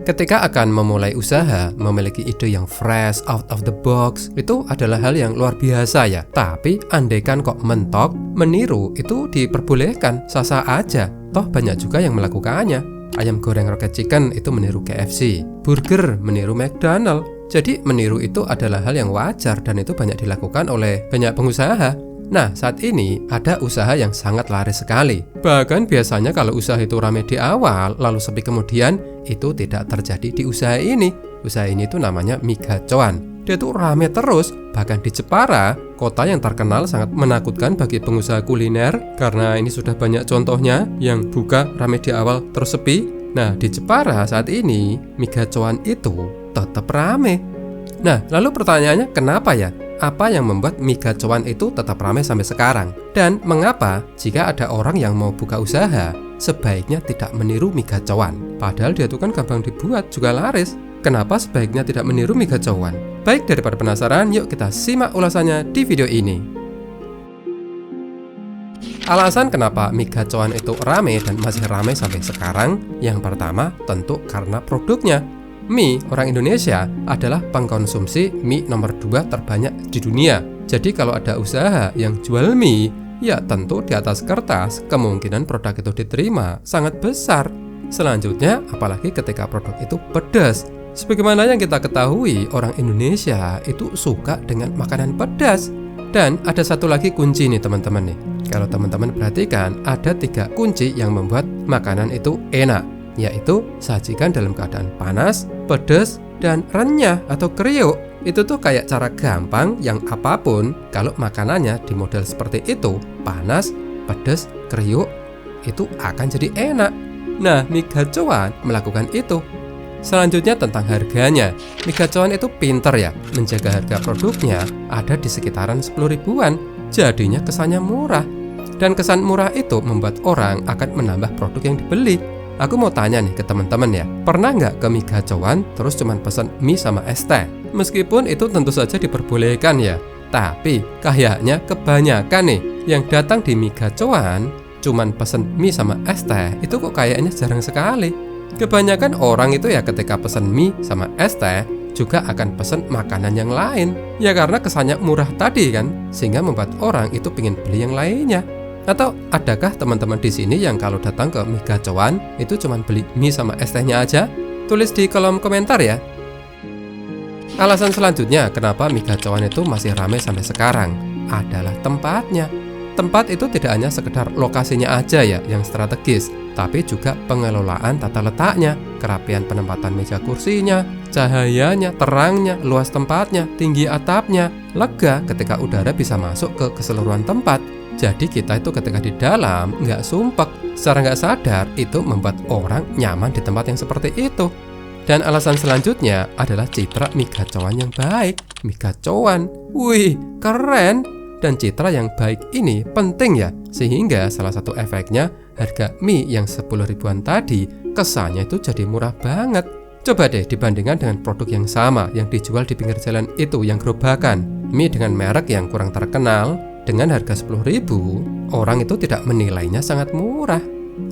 Ketika akan memulai usaha, memiliki ide yang fresh, out of the box, itu adalah hal yang luar biasa ya. Tapi andaikan kok mentok, meniru itu diperbolehkan, sah-sah aja. Toh banyak juga yang melakukannya. Ayam goreng Rocket Chicken itu meniru KFC, burger meniru McDonald. Jadi meniru itu adalah hal yang wajar dan itu banyak dilakukan oleh banyak pengusaha. Nah, saat ini ada usaha yang sangat laris sekali. Bahkan biasanya kalau usaha itu ramai di awal, lalu sepi kemudian, itu tidak terjadi di usaha ini. Usaha ini tuh namanya mie gacoan. Dia tuh ramai terus, bahkan di Jepara, kota yang terkenal sangat menakutkan bagi pengusaha kuliner, karena ini sudah banyak contohnya yang buka ramai di awal terus sepi. Nah, di Jepara saat ini, mie gacoan itu tetap ramai. Nah, lalu pertanyaannya kenapa ya? Apa yang membuat mie gacoan itu tetap ramai sampai sekarang? Dan mengapa jika ada orang yang mau buka usaha, sebaiknya tidak meniru mie gacoan? Padahal dia itu kan gampang dibuat, juga laris. Kenapa sebaiknya tidak meniru mie gacoan? Baik, daripada penasaran, yuk kita simak ulasannya di video ini. Alasan kenapa mie gacoan itu ramai dan masih ramai sampai sekarang, yang pertama tentu karena produknya. Mie orang Indonesia adalah pengkonsumsi mie nomor 2 terbanyak di dunia. Jadi kalau ada usaha yang jual mie, ya tentu di atas kertas kemungkinan produk itu diterima sangat besar. Selanjutnya, apalagi ketika produk itu pedas. Sebagaimana yang kita ketahui, orang Indonesia itu suka dengan makanan pedas. Dan ada satu lagi kunci nih teman-teman nih. Kalau teman-teman perhatikan, ada 3 kunci yang membuat makanan itu enak, yaitu sajikan dalam keadaan panas, pedas, dan renyah atau kriuk. Itu tuh kayak cara gampang yang apapun kalau makanannya di model seperti itu, panas, pedas, kriuk, itu akan jadi enak. Nah, mie gacoan melakukan itu. Selanjutnya tentang harganya. Mie gacoan itu pinter ya, menjaga harga produknya ada di sekitaran 10 ribuan. Jadinya kesannya murah. Dan kesan murah itu membuat orang akan menambah produk yang dibeli. Aku mau tanya nih ke teman-teman ya, pernah nggak ke mie gacoan terus cuman pesan mie sama es teh? Meskipun itu tentu saja diperbolehkan ya, tapi kayaknya kebanyakan nih yang datang di mie gacoan cuman pesen mie sama es teh, itu kok kayaknya jarang sekali. Kebanyakan orang itu ya ketika pesen mie sama es teh juga akan pesen makanan yang lain. Ya karena kesannya murah tadi kan, sehingga membuat orang itu pengen beli yang lainnya. Atau adakah teman-teman di sini yang kalau datang ke mie gacoan itu cuma beli mie sama es tehnya aja? Tulis di kolom komentar ya. Alasan selanjutnya kenapa mie gacoan itu masih ramai sampai sekarang adalah tempatnya. Tempat itu tidak hanya sekedar lokasinya aja ya yang strategis, tapi juga pengelolaan tata letaknya, kerapian penempatan meja kursinya, cahayanya, terangnya, luas tempatnya, tinggi atapnya, lega ketika udara bisa masuk ke keseluruhan tempat. Jadi kita itu ketika di dalam nggak sumpek, secara nggak sadar itu membuat orang nyaman di tempat yang seperti itu. Dan alasan selanjutnya adalah citra mie gacoan yang baik. Mie gacoan, wih keren. Dan citra yang baik ini penting ya, sehingga salah satu efeknya harga mie yang 10 ribuan tadi kesannya itu jadi murah banget. Coba deh dibandingkan dengan produk yang sama yang dijual di pinggir jalan itu yang gerobakan. Mie dengan merek yang kurang terkenal dengan harga 10.000, orang itu tidak menilainya sangat murah.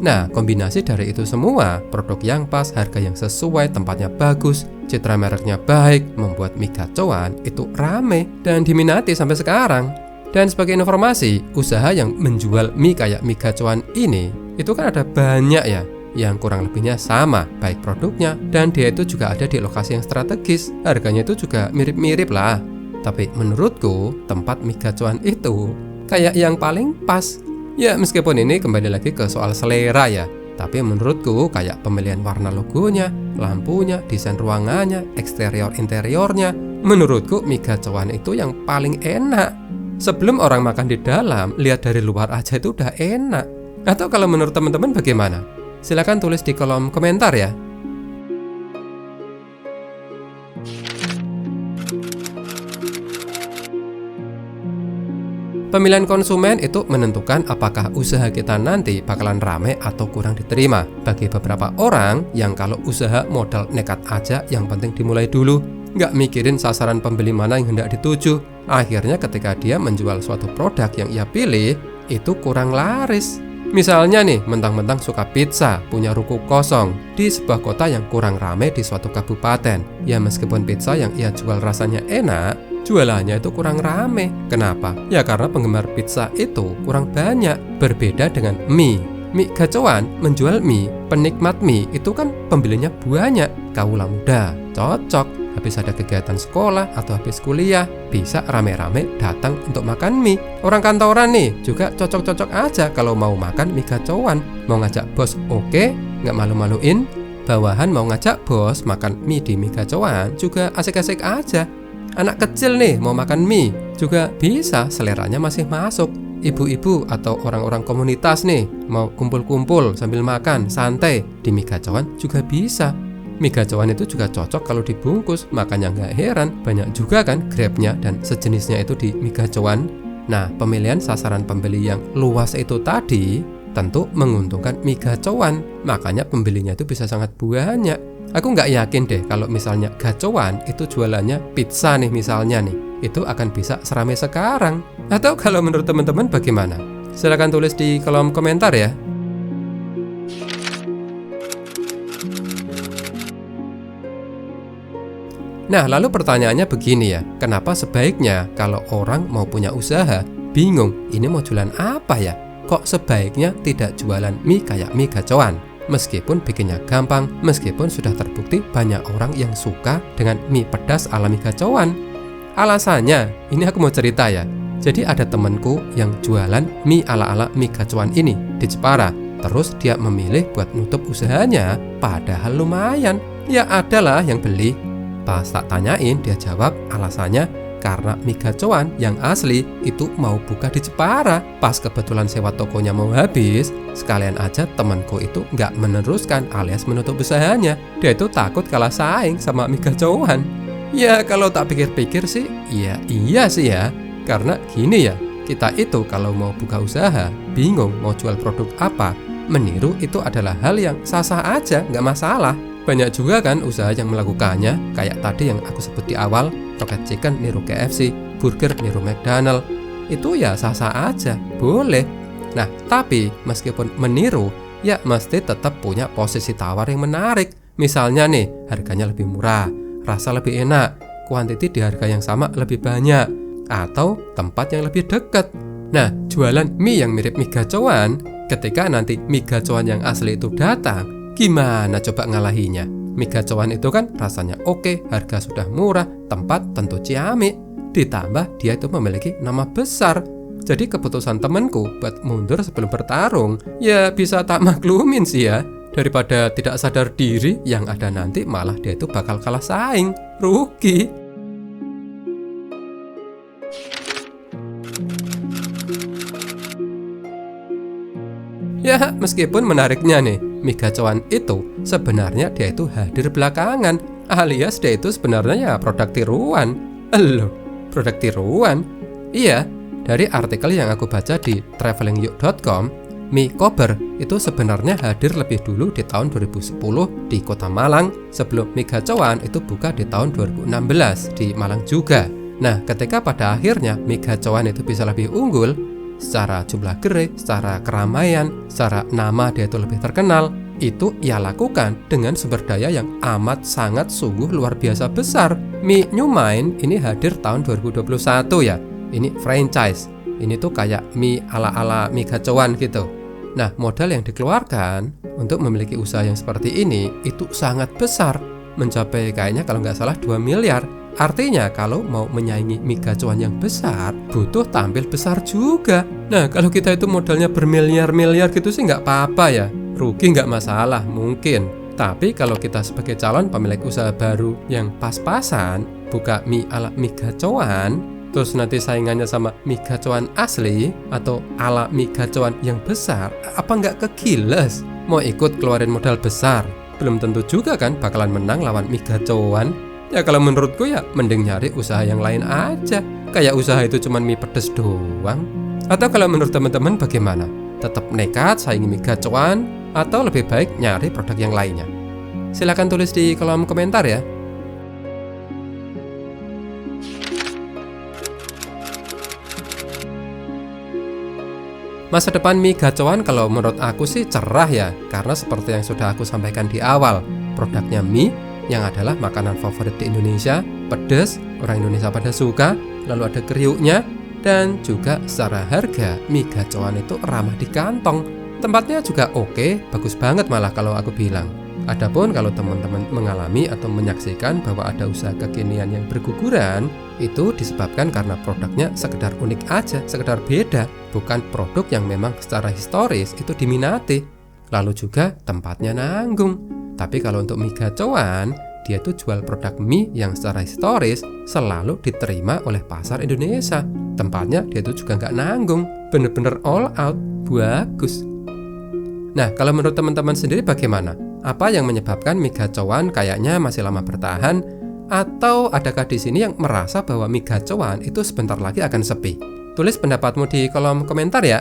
Nah, kombinasi dari itu semua, produk yang pas, harga yang sesuai, tempatnya bagus, citra mereknya baik, membuat mie gacoan itu rame dan diminati sampai sekarang. Dan sebagai informasi, usaha yang menjual mie kayak mie gacoan ini, itu kan ada banyak ya, yang kurang lebihnya sama, baik produknya, dan dia itu juga ada di lokasi yang strategis, harganya itu juga mirip-mirip lah. Tapi menurutku, tempat mie gacoan itu kayak yang paling pas. Ya, meskipun ini kembali lagi ke soal selera ya, tapi menurutku kayak pemilihan warna logonya, lampunya, desain ruangannya, eksterior-interiornya, menurutku mie gacoan itu yang paling enak. Sebelum orang makan di dalam, lihat dari luar aja itu udah enak. Atau kalau menurut teman-teman bagaimana? Silahkan tulis di kolom komentar ya. Pemilihan konsumen itu menentukan apakah usaha kita nanti bakalan rame atau kurang diterima. Bagi beberapa orang yang kalau usaha modal nekat aja, yang penting dimulai dulu, nggak mikirin sasaran pembeli mana yang hendak dituju. Akhirnya ketika dia menjual suatu produk yang ia pilih, itu kurang laris. Misalnya nih, mentang-mentang suka pizza, punya ruko kosong di sebuah kota yang kurang ramai di suatu kabupaten. Ya meskipun pizza yang ia jual rasanya enak, jualannya itu kurang rame. Kenapa? Ya karena penggemar pizza itu kurang banyak. Berbeda dengan mie. Mie gacoan menjual mie, penikmat mie itu kan pembelinya banyak. Kaula muda, cocok. Habis ada kegiatan sekolah atau habis kuliah, bisa rame-rame datang untuk makan mie. Orang kantoran nih juga cocok-cocok aja kalau mau makan mie gacoan. Mau ngajak bos oke, nggak malu-maluin. Bawahan mau ngajak bos makan mie di mie gacoan juga asik-asik aja. Anak kecil nih mau makan mie juga bisa, seleranya masih masuk. Ibu-ibu atau orang-orang komunitas nih mau kumpul-kumpul sambil makan santai di mie gacoan juga bisa. Mie gacoan itu juga cocok kalau dibungkus, makanya nggak heran banyak juga kan Grabnya dan sejenisnya itu di mie gacoan. Nah, pemilihan sasaran pembeli yang luas itu tadi tentu menguntungkan mie gacoan, makanya pembelinya itu bisa sangat banyak. Aku nggak yakin deh kalau misalnya gacoan itu jualannya pizza nih misalnya nih, itu akan bisa seramai sekarang. Atau kalau menurut teman-teman bagaimana? Silahkan tulis di kolom komentar ya. Nah, lalu pertanyaannya begini ya, kenapa sebaiknya kalau orang mau punya usaha, bingung ini mau jualan apa ya? Kok sebaiknya tidak jualan mie kayak mie gacoan? Meskipun bikinnya gampang, meskipun sudah terbukti banyak orang yang suka dengan mie pedas ala mie gacoan. Alasannya, ini aku mau cerita ya. Jadi ada temanku yang jualan mie ala-ala mie gacoan ini di Jepara. Terus dia memilih buat nutup usahanya, padahal lumayan. Ya adalah yang beli. Pas tak tanyain, dia jawab alasannya karena mie gacoan yang asli itu mau buka di Jepara. Pas kebetulan sewa tokonya mau habis, sekalian aja temanku itu nggak meneruskan alias menutup usahanya. Dia itu takut kalah saing sama mie gacoan. Ya kalau tak pikir-pikir sih, iya sih ya. Karena gini ya, kita itu kalau mau buka usaha, bingung mau jual produk apa, meniru itu adalah hal yang sah-sah aja, nggak masalah. Banyak juga kan usaha yang melakukannya, kayak tadi yang aku sebut di awal, Rocket Chicken niru KFC, burger niru McDonald. Itu ya sah-sah aja, boleh. Nah, tapi meskipun meniru, ya mesti tetap punya posisi tawar yang menarik. Misalnya nih, harganya lebih murah, rasa lebih enak, kuantiti di harga yang sama lebih banyak, atau tempat yang lebih dekat. Nah, jualan mie yang mirip mie gacoan, ketika nanti mie gacoan yang asli itu datang, gimana coba ngalahinya? Mie gacoan itu kan rasanya oke, harga sudah murah, tempat tentu ciamik. Ditambah dia itu memiliki nama besar. Jadi keputusan temanku buat mundur sebelum bertarung, ya bisa tak maklumin sih ya. Daripada tidak sadar diri, yang ada nanti malah dia itu bakal kalah saing, rugi. Ya, meskipun menariknya nih, mie gacoan itu sebenarnya dia itu hadir belakangan, alias dia itu sebenarnya ya produk tiruan. Loh, produk tiruan? Iya, dari artikel yang aku baca di travelingyou.com, mie kober itu sebenarnya hadir lebih dulu di tahun 2010 di Kota Malang, sebelum mie gacoan itu buka di tahun 2016 di Malang juga. Nah, ketika pada akhirnya mie gacoan itu bisa lebih unggul, secara jumlah gerai, secara keramaian, secara nama dia itu lebih terkenal, itu ia lakukan dengan sumber daya yang amat sangat sungguh luar biasa besar. Mie Newmain ini hadir tahun 2021 ya. Ini franchise. Ini tuh kayak mie ala-ala mie gacoan gitu. Nah, modal yang dikeluarkan untuk memiliki usaha yang seperti ini itu sangat besar. Mencapai kayaknya kalau nggak salah 2 miliar. Artinya kalau mau menyaingi mie gacoan yang besar, butuh tampil besar juga. Nah, kalau kita itu modalnya bermiliar-miliar gitu sih nggak apa-apa ya. Rugi nggak masalah, mungkin. Tapi kalau kita sebagai calon pemilik usaha baru yang pas-pasan, buka mie ala mie gacoan, terus nanti saingannya sama mie gacoan asli atau ala mie gacoan yang besar, apa nggak kegiles? Mau ikut keluarin modal besar? Belum tentu juga kan bakalan menang lawan mie gacoan. Ya kalau menurutku ya mending nyari usaha yang lain aja. Kayak usaha itu cuma mie pedes doang. Atau kalau menurut teman-teman bagaimana? Tetap nekat saingi mie gacoan atau lebih baik nyari produk yang lainnya? Silahkan tulis di kolom komentar ya. Masa depan mie gacoan kalau menurut aku sih cerah ya, karena seperti yang sudah aku sampaikan di awal, produknya mie yang adalah makanan favorit di Indonesia, pedas, orang Indonesia pada suka, lalu ada kriuknya, dan juga secara harga mie gacoan itu ramah di kantong. Tempatnya juga oke, bagus banget malah kalau aku bilang. Adapun kalau teman-teman mengalami atau menyaksikan bahwa ada usaha kekinian yang berguguran, itu disebabkan karena produknya sekedar unik aja, sekedar beda, bukan produk yang memang secara historis itu diminati. Lalu juga tempatnya nanggung. Tapi kalau untuk mie gacoan, dia tuh jual produk mie yang secara historis selalu diterima oleh pasar Indonesia. Tempatnya dia tuh juga nggak nanggung, bener-bener all out, bagus. Nah, kalau menurut teman-teman sendiri bagaimana? Apa yang menyebabkan mie gacoan kayaknya masih lama bertahan? Atau adakah di sini yang merasa bahwa mie gacoan itu sebentar lagi akan sepi? Tulis pendapatmu di kolom komentar ya.